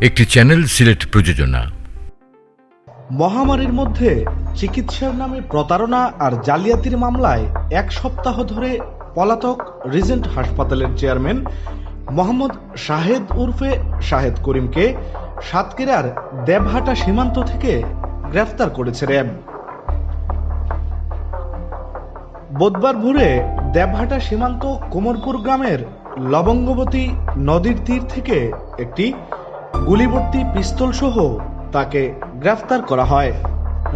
একটি চ্যানেল সিলেট প্রযোজনা। মহামারীর মধ্যে চিকিৎসার নামে প্রতারণা আর জালিয়াতির মামলায় 1 সপ্তাহ ধরে পলাতক রিজেন্ট হাসপাতালের চেয়ারম্যান মোহাম্মদ শাহেদ উরফে শাহেদ করিমকে সাতক্ষীরার দেবহাটা সীমান্ত থেকে গ্রেফতার করেছে র্যাব। বুধবার ভোরে দেবহাটা সীমান্ত কোমরপুর গ্রামের লবঙ্গবতী নদীর তীর থেকে একটি গুলিভর্তি পিস্তল সহ তাকে গ্রেফতার করা হয়।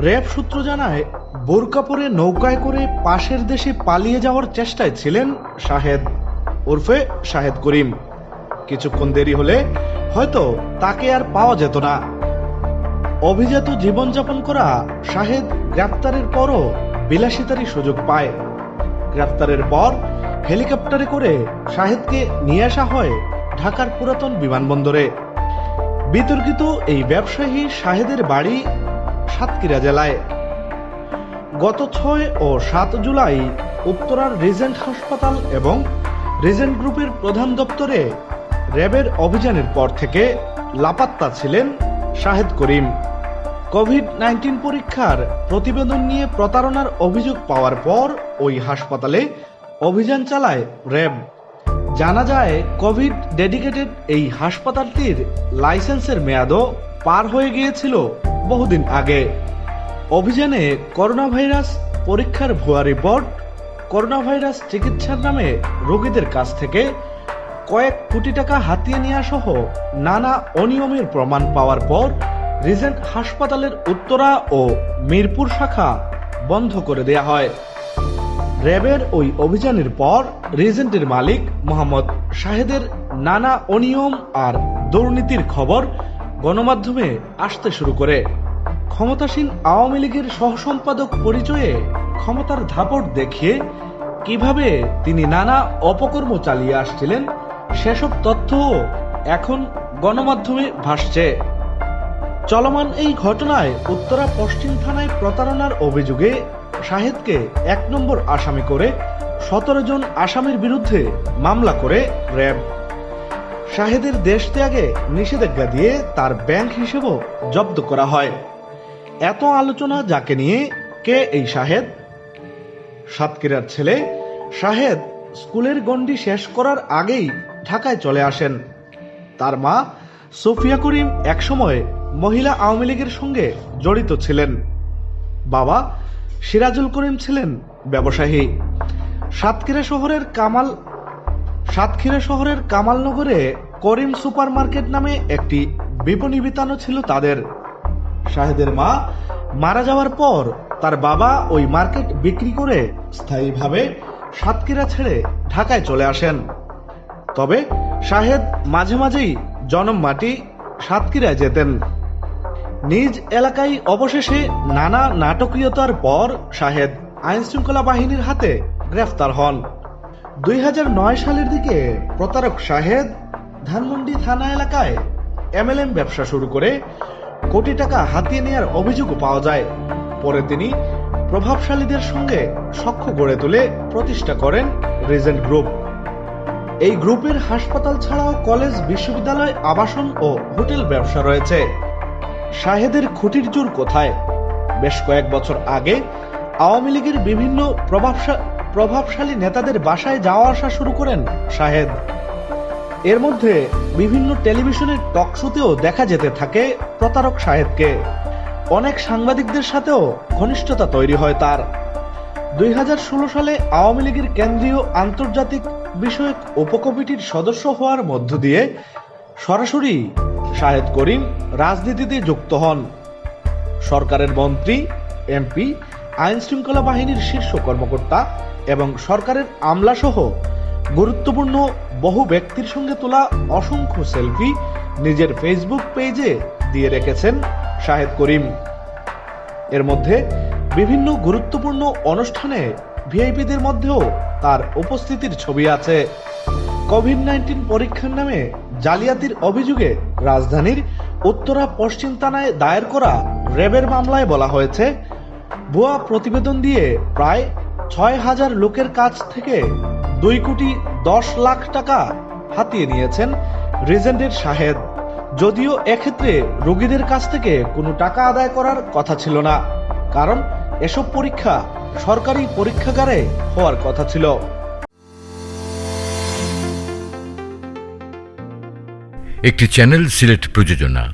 র্যাব সূত্র জানায়, বোরকা পরে নৌকায় করে পাশের দেশে পালিয়ে যাওয়ার চেষ্টায় ছিলেন শাহেদ উরফে শাহেদ করিম। কিছুক্ষণ দেরি হলে হয়তো তাকে আর পাওয়া যেত না। অভিজাত জীবনযাপন করা শাহেদ গ্রেফতারের পরও বিলাসিতারই সুযোগ পায়। গ্রেফতারের পর হেলিকপ্টারে করে শাহেদকে নিয়ে আসা হয় ঢাকার পুরাতন বিমানবন্দরে। বিতর্কিত এই ব্যবসায়ী শাহেদের বাড়ি সাতক্ষীরা জেলায়। গত 6 ও 7 জুলাই উত্তরার রিজেন্ট হাসপাতাল এবং রিজেন্ট গ্রুপের প্রধান দপ্তরে র্যাবের অভিযানের পর থেকে লাপাত্তা ছিলেন শাহেদ করিম। কোভিড-19 পরীক্ষার প্রতিবেদন নিয়ে প্রতারণার অভিযোগ পাওয়ার পর ওই হাসপাতালে অভিযান চালায় র্যাব। জানা যায়, কোভিড ডেডিকেটেড এই হাসপাতালটির লাইসেন্সের মেয়াদও পার হয়ে গিয়েছিল বহুদিন আগে। অভিযানে করোনা ভাইরাস পরীক্ষার ভুয়া রিপোর্ট, করোনা ভাইরাস চিকিৎসার নামে রোগীদের কাছ থেকে কয়েক কোটি টাকা হাতিয়ে নেওয়া সহ নানা অনিয়মের প্রমাণ পাওয়ার পর রিজেন্ট হাসপাতালের উত্তরা ও মিরপুর শাখা বন্ধ করে দেয়া হয়। র্যাবের ওই অভিযানের পর রিজেন্টের মালিক মোহাম্মদ শাহেদের নানা অনিয়ম আর দুর্নীতির খবর গণমাধ্যমে আসতে শুরু করে। ক্ষমতাসীন আওয়ামী লীগের সহসম্পাদক পরিচয়ে ক্ষমতার ধাপট দেখিয়ে কিভাবে তিনি নানা অপকর্ম চালিয়ে আসছিলেন সেসব তথ্যও এখন গণমাধ্যমে ভাসছে। চলমান এই ঘটনায় উত্তরা পশ্চিম থানায় প্রতারণার অভিযোগে শাহেদকে 1 নম্বর আসামি করে 17 জন আসামির বিরুদ্ধে মামলা করে র্যাব। শাহেদের দেশ ত্যাগে নিষেধাজ্ঞা দিয়ে তার ব্যাংক হিসেবও জব্দ করা হয়। এত আলোচনা যাকে নিয়ে, কে এই শাহেদ? সাতক্ষীরার ছেলে শাহেদ স্কুলের গণ্ডি শেষ করার আগেই ঢাকায় চলে আসেন। তার মা সোফিয়া করিম একসময় মহিলা আওয়ামী লীগের সঙ্গে জড়িত ছিলেন। বাবা সিরাজুল করিম ছিলেন ব্যবসায়ী। সাতক্ষীরা শহরের কামালনগরে করিম সুপার মার্কেট নামে একটি বিপণী বিতানও ছিল তাদের। শাহেদের মা মারা যাওয়ার পর তার বাবা ওই মার্কেট বিক্রি করে স্থায়ীভাবে সাতক্ষীরা ছেড়ে ঢাকায় চলে আসেন। তবে শাহেদ মাঝে মাঝেই জনম মাটি সাতক্ষীরায় যেতেন। নিজ এলাকায় অবশেষে নানা নাটকীয়তার পর শাহেদ আইনশৃঙ্খলা বাহিনীর হাতে গ্রেফতার হন। 2009 সালের দিকে প্রতারক শাহেদ ধানমন্ডি থানা এলাকায় MLM ব্যবসা শুরু করে কোটি টাকা হাতিয়ে নেওয়ার অভিযোগও পাওয়া যায়। পরে তিনি প্রভাবশালীদের সঙ্গে সখ্য গড়ে তুলে প্রতিষ্ঠা করেন রিজেন্ট গ্রুপ। এই গ্রুপের হাসপাতাল ছাড়াও কলেজ, বিশ্ববিদ্যালয়, আবাসন ও হোটেল ব্যবসা রয়েছে। শাহেদের খুঁটির জোর কোথায়? বেশ কয়েক বছর আগে আওয়ামী লীগের বিভিন্ন প্রভাবশালী নেতাদের বাসায় যাওয়া আসা শুরু করেন শাহেদ। এর মধ্যে বিভিন্ন টেলিভিশনের টক শোতেও দেখা যেতে থাকে প্রতারক শাহেদকে। অনেক সাংবাদিকদের সাথেও ঘনিষ্ঠতা তৈরি হয় তার। 2016 সালে আওয়ামী লীগের কেন্দ্রীয় আন্তর্জাতিক বিষয়ক উপকমিটির সদস্য হওয়ার মধ্য দিয়ে সরাসরি শাহেদ করিম রাজনীতিতে যুক্ত হন। সরকারের মন্ত্রী, MP, আইন শৃঙ্খলা বাহিনীর শীর্ষ কর্মকর্তা এবং সরকারের আমলাসহ গুরুত্বপূর্ণ বহু ব্যক্তির সঙ্গে তোলা অসংখ্য সেলফি নিজের ফেসবুক পেজে দিয়ে রেখেছেন শাহেদ করিম। এর মধ্যে বিভিন্ন গুরুত্বপূর্ণ অনুষ্ঠানে ভিআইপিদের মধ্যেও তার উপস্থিতির ছবি আছে। কোভিড-19 পরীক্ষার নামে জালিয়াতির অভিযোগে রাজধানীর উত্তরা পশ্চিম থানায় দায়ের করা র্যাবের মামলায় বলা হয়েছে, ভুয়া প্রতিবেদন দিয়ে প্রায় 6,000 লোকের কাছ থেকে 2 কোটি 10 লাখ টাকা হাতিয়ে নিয়েছেন রিজেন্টের শাহেদ। যদিও এক্ষেত্রে রোগীদের কাছ থেকে কোনো টাকা আদায় করার কথা ছিল না, কারণ এসব পরীক্ষা সরকারি পরীক্ষাগারে হওয়ার কথা ছিল। একটি চ্যানেল সিলেট প্রযোজনা।